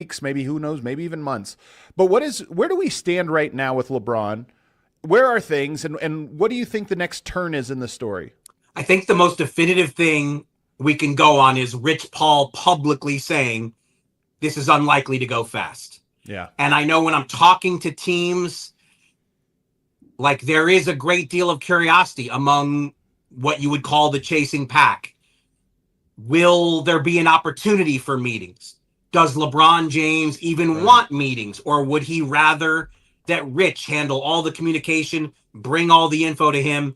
weeks, maybe who knows, maybe even months. But where do we stand right now with LeBron? Where are things, and what do you think the next turn is in the story? I think the most definitive thing we can go on is Rich Paul publicly saying this is unlikely to go fast. Yeah. And I know when I'm talking to teams, like there is a great deal of curiosity among what you would call the chasing pack. Will there be an opportunity for meetings? Does LeBron James even want meetings, or would he rather that Rich handle all the communication, bring all the info to him,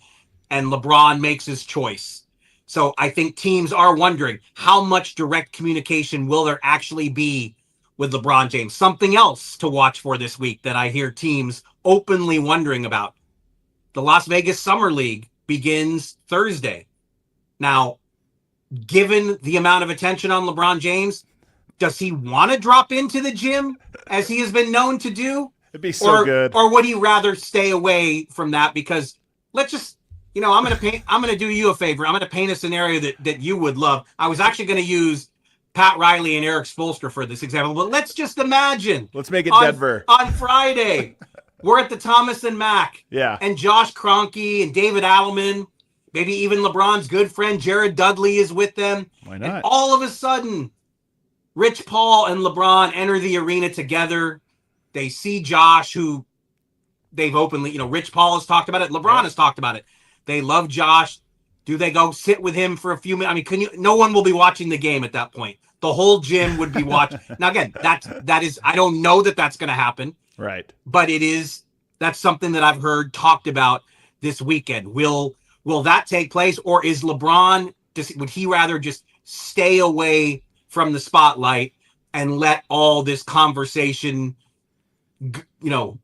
and LeBron makes his choice? So I think teams are wondering how much direct communication will there actually be with LeBron James. Something else to watch for this week that I hear teams openly wondering about. The Las Vegas Summer League begins Thursday. Now, given the amount of attention on LeBron James, does he want to drop into the gym as he has been known to do? It'd be so good. Or would he rather stay away from that? Because let's just, I'm going to do you a favor. I'm going to paint a scenario that you would love. I was actually going to use Pat Riley and Eric Spoelstra for this example, but let's just imagine. Let's make it Denver. On Friday, we're at the Thomas and Mack. Yeah. And Josh Kroenke and David Adelman, maybe even LeBron's good friend Jared Dudley is with them. Why not? And all of a sudden, Rich Paul and LeBron enter the arena together. They see Josh, who they've openly, Rich Paul has talked about it. LeBron has talked about it. They love Josh. Do they go sit with him for a few minutes? I mean, no one will be watching the game at that point. The whole gym would be watching. Now, again, that is, I don't know that that's going to happen. Right. But that's something that I've heard talked about this weekend. Will that take place, or is LeBron, would he rather just stay away from the spotlight and let all this conversation,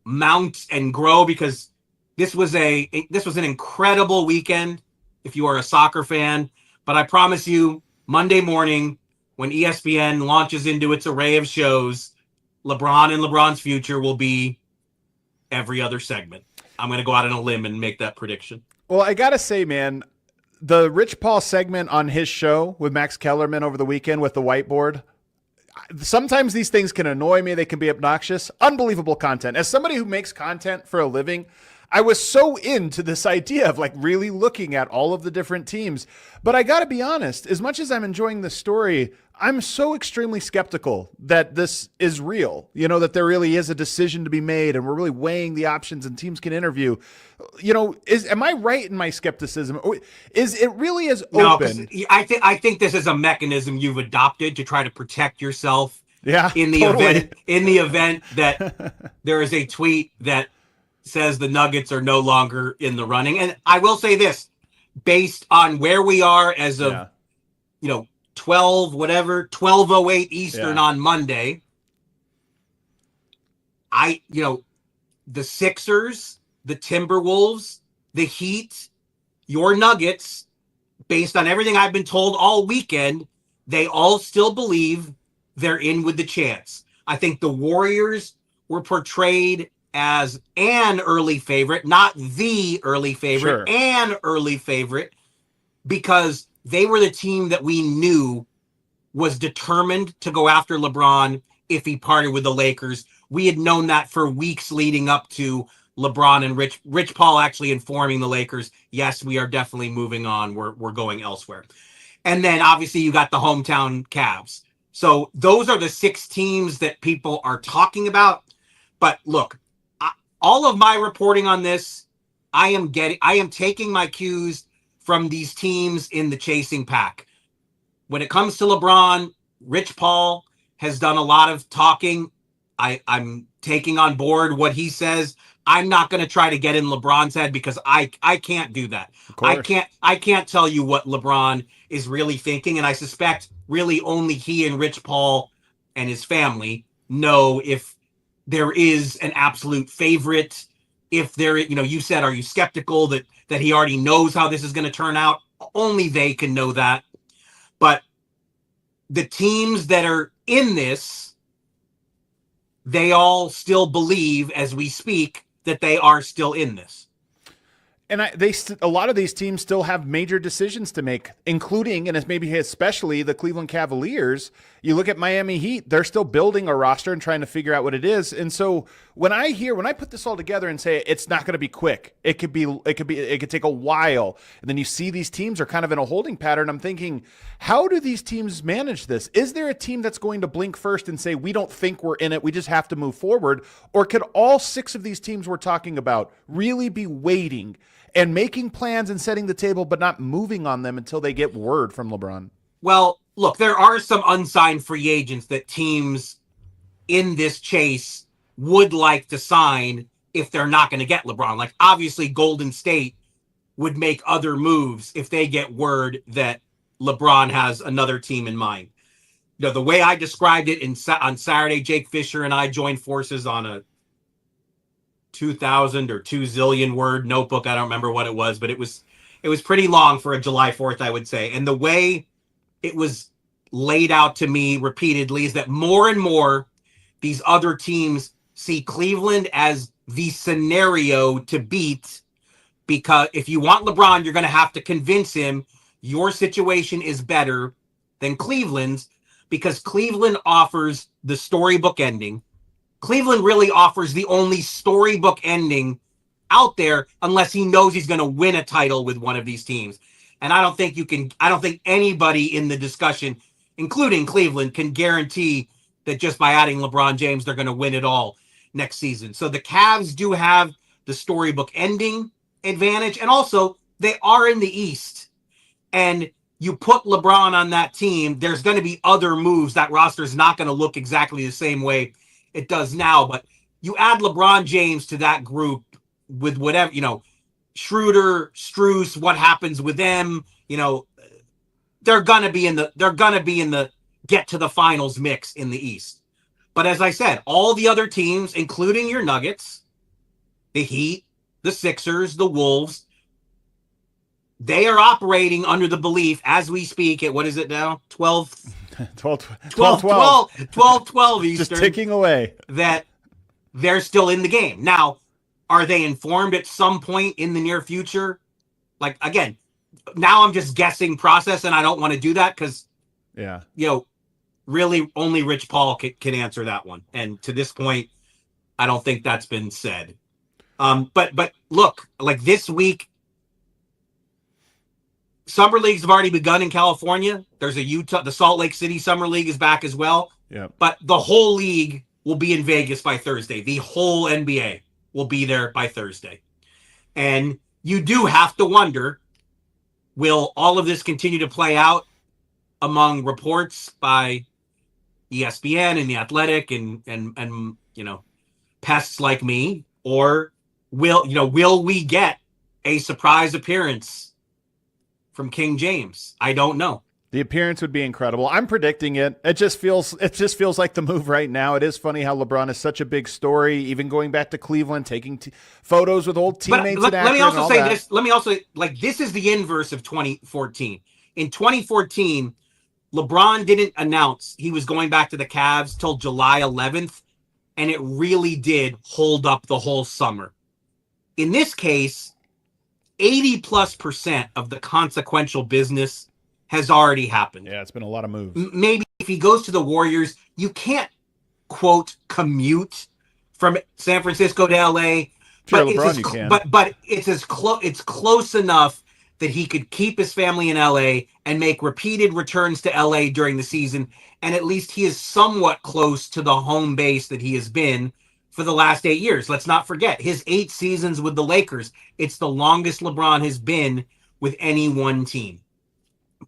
mount and grow? Because this was an incredible weekend if you are a soccer fan. But I promise you, Monday morning, when ESPN launches into its array of shows, LeBron and LeBron's future will be every other segment. I'm going to go out on a limb and make that prediction. Well, I got to say, man, the Rich Paul segment on his show with Max Kellerman over the weekend with the whiteboard, sometimes these things can annoy me. They can be obnoxious. Unbelievable content. As somebody who makes content for a living, I was so into this idea of like really looking at all of the different teams. But I got to be honest, as much as I'm enjoying this story, I'm so extremely skeptical that this is real, that there really is a decision to be made and we're really weighing the options and teams can interview. Am I right in my skepticism? Is it really as open? No, I think this is a mechanism you've adopted to try to protect yourself. Yeah, in the event that there is a tweet that says the Nuggets are no longer in the running. And I will say this, based on where we are as of, 12:08 Eastern on Monday, the Sixers, the Timberwolves, the Heat, your Nuggets, based on everything I've been told all weekend, they all still believe they're in with the chance. I think the Warriors were portrayed as an early favorite, not the early favorite, an early favorite, because they were the team that we knew was determined to go after LeBron if he parted with the Lakers. We had known that for weeks leading up to LeBron and Rich Paul actually informing the Lakers, yes, we are definitely moving on. We're going elsewhere. And then obviously you got the hometown Cavs. So those are the 6 teams that people are talking about. But look, all of my reporting on this, I am taking my cues from these teams in the chasing pack. When it comes to LeBron, Rich Paul has done a lot of talking. I'm taking on board what he says. I'm not going to try to get in LeBron's head because I can't do that. I can't tell you what LeBron is really thinking, and I suspect really only he and Rich Paul and his family know if there is an absolute favorite. If there, you said, are you skeptical that he already knows how this is going to turn out? Only they can know that. But the teams that are in this, they all still believe as we speak that they are still in this. And a lot of these teams still have major decisions to make, including, and maybe especially, the Cleveland Cavaliers. You look at Miami Heat; they're still building a roster and trying to figure out what it is. And so when I put this all together and say it's not going to be quick, it could take a while, and then you see these teams are kind of in a holding pattern. I'm thinking, how do these teams manage this? Is there a team that's going to blink first and say, we don't think we're in it, we just have to move forward? Or could all 6 of these teams we're talking about really be waiting and making plans and setting the table, but not moving on them until they get word from LeBron? Well, look, there are some unsigned free agents that teams in this chase would like to sign if they're not going to get LeBron. Like, obviously, Golden State would make other moves if they get word that LeBron has another team in mind. You know, the way I described it on Saturday, Jake Fisher and I joined forces on a 2,000 or 2 zillion word notebook. I don't remember what it was, but it was pretty long for a July 4th, I would say. And the way it was laid out to me repeatedly is that more and more these other teams see Cleveland as the scenario to beat, because if you want LeBron, you're going to have to convince him your situation is better than Cleveland's, because Cleveland offers the storybook ending. Cleveland really offers the only storybook ending out there, unless he knows he's going to win a title with one of these teams. And I don't think anybody in the discussion, including Cleveland, can guarantee that just by adding LeBron James, they're going to win it all next season. So the Cavs do have the storybook ending advantage. And also, they are in the East. And you put LeBron on that team, there's going to be other moves. That roster is not going to look exactly the same way it does now, but you add LeBron James to that group with whatever, Schroeder, Strus, what happens with them, they're gonna be in the get to the finals mix in the East. But as I said, all the other teams, including your Nuggets, the Heat, the Sixers, the Wolves, they are operating under the belief as we speak at, what is it now? 12 Eastern. Just ticking away. That they're still in the game. Now, are they informed at some point in the near future? Like, again, now I'm just guessing process, and I don't want to do that because, really only Rich Paul can answer that one. And to this point, I don't think that's been said. But look, like this week, Summer Leagues have already begun in California. There's the Salt Lake City Summer League is back as well. Yeah. But the whole league will be in Vegas by Thursday. The whole NBA will be there by Thursday. And you do have to wonder, will all of this continue to play out among reports by ESPN and The Athletic and pests like me, or will we get a surprise appearance from King James? I don't know. The appearance would be incredible. I'm predicting it. It just feels like the move right now. It is funny how LeBron is such a big story, even going back to Cleveland, taking photos with old teammates. But let me also say this. Let me also, this is the inverse of 2014. In 2014, LeBron didn't announce he was going back to the Cavs till July 11th, and it really did hold up the whole summer. In this case, 80+% of the consequential business has already happened. Yeah, it's been a lot of moves. Maybe if he goes to the Warriors, you can't, quote, commute from San Francisco to LA. Sure, LeBron, you can. But it's close enough that he could keep his family in LA and make repeated returns to LA during the season. And at least he is somewhat close to the home base that he has been for the last 8 years. Let's not forget his 8 seasons with the Lakers. It's the longest LeBron has been with any one team.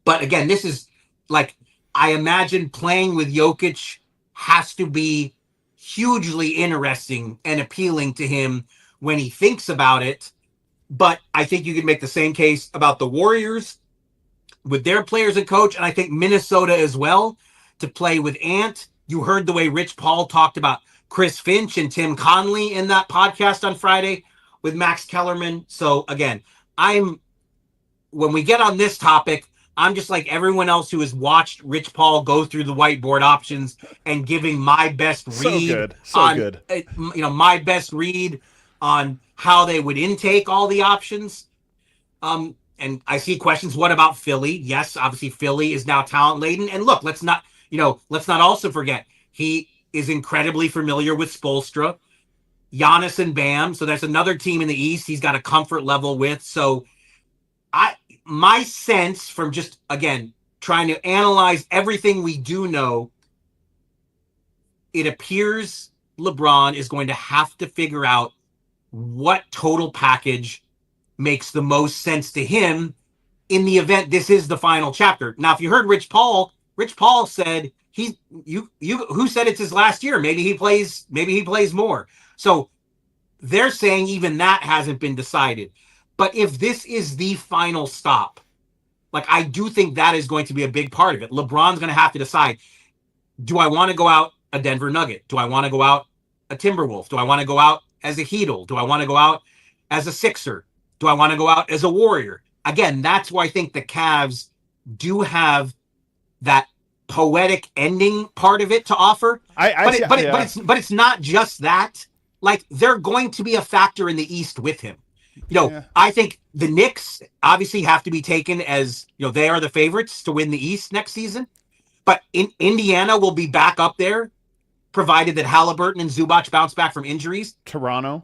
But again, this is I imagine playing with Jokic has to be hugely interesting and appealing to him when he thinks about it. But I think you could make the same case about the Warriors with their players and coach. And I think Minnesota as well, to play with Ant. You heard the way Rich Paul talked about Chris Finch and Tim Conley in that podcast on Friday with Max Kellerman. So again, when we get on this topic, I'm just like everyone else who has watched Rich Paul go through the whiteboard options and giving my best read. So good. My best read on how they would intake all the options. And I see questions. What about Philly? Yes, obviously Philly is now talent laden. And look, let's not also forget he is incredibly familiar with Spoelstra, Giannis, and Bam. So that's another team in the East he's got a comfort level with. So my sense from just, again, trying to analyze everything we do know, it appears LeBron is going to have to figure out what total package makes the most sense to him in the event this is the final chapter. Now, if you heard Rich Paul said who said it's his last year? Maybe he plays more. So they're saying even that hasn't been decided. But if this is the final stop, like, I do think that is going to be a big part of it. LeBron's going to have to decide, do I want to go out a Denver Nugget? Do I want to go out a Timberwolf? Do I want to go out as a Heatle? Do I want to go out as a Sixer? Do I want to go out as a Warrior? Again, that's why I think the Cavs do have that poetic ending part of it to offer. But it's not just that. Like, they're going to be a factor in the East with him. I think the Knicks obviously have to be taken as, they are the favorites to win the East next season. But Indiana will be back up there, provided that Halliburton and Zubac bounce back from injuries. Toronto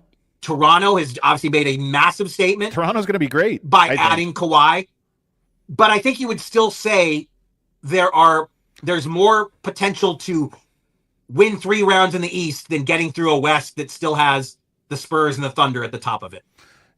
has obviously made a massive statement. Toronto's going to be great by adding Kawhi. But I think you would still say there's more potential to win 3 rounds in the East than getting through a West that still has the Spurs and the Thunder at the top of it.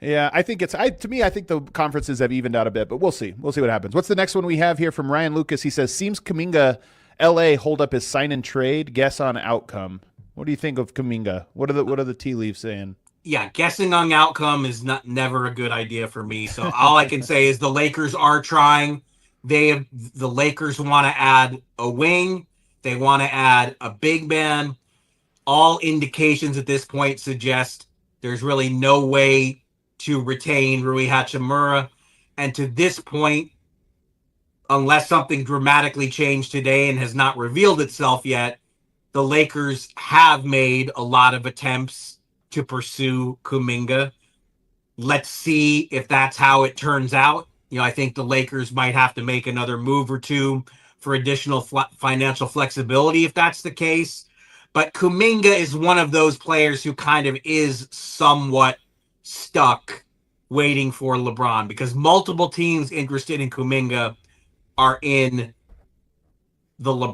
Yeah, I think I think the conferences have evened out a bit, but we'll see. We'll see what happens. What's the next one we have here from Ryan Lucas? He says, seems Kuminga LA hold up his sign and trade. Guess on outcome. What do you think of Kuminga? What are the tea leaves saying? Yeah, guessing on outcome is never a good idea for me. So all I can say is the Lakers are trying. The Lakers want to add a wing. They want to add a big man. All indications at this point suggest there's really no way to retain Rui Hachimura. And to this point, unless something dramatically changed today and has not revealed itself yet, the Lakers have made a lot of attempts to pursue Kuminga. Let's see if that's how it turns out. I think the Lakers might have to make another move or two for additional financial flexibility if that's the case. But Kuminga is one of those players who kind of is somewhat stuck waiting for LeBron, because multiple teams interested in Kuminga are in the LeBron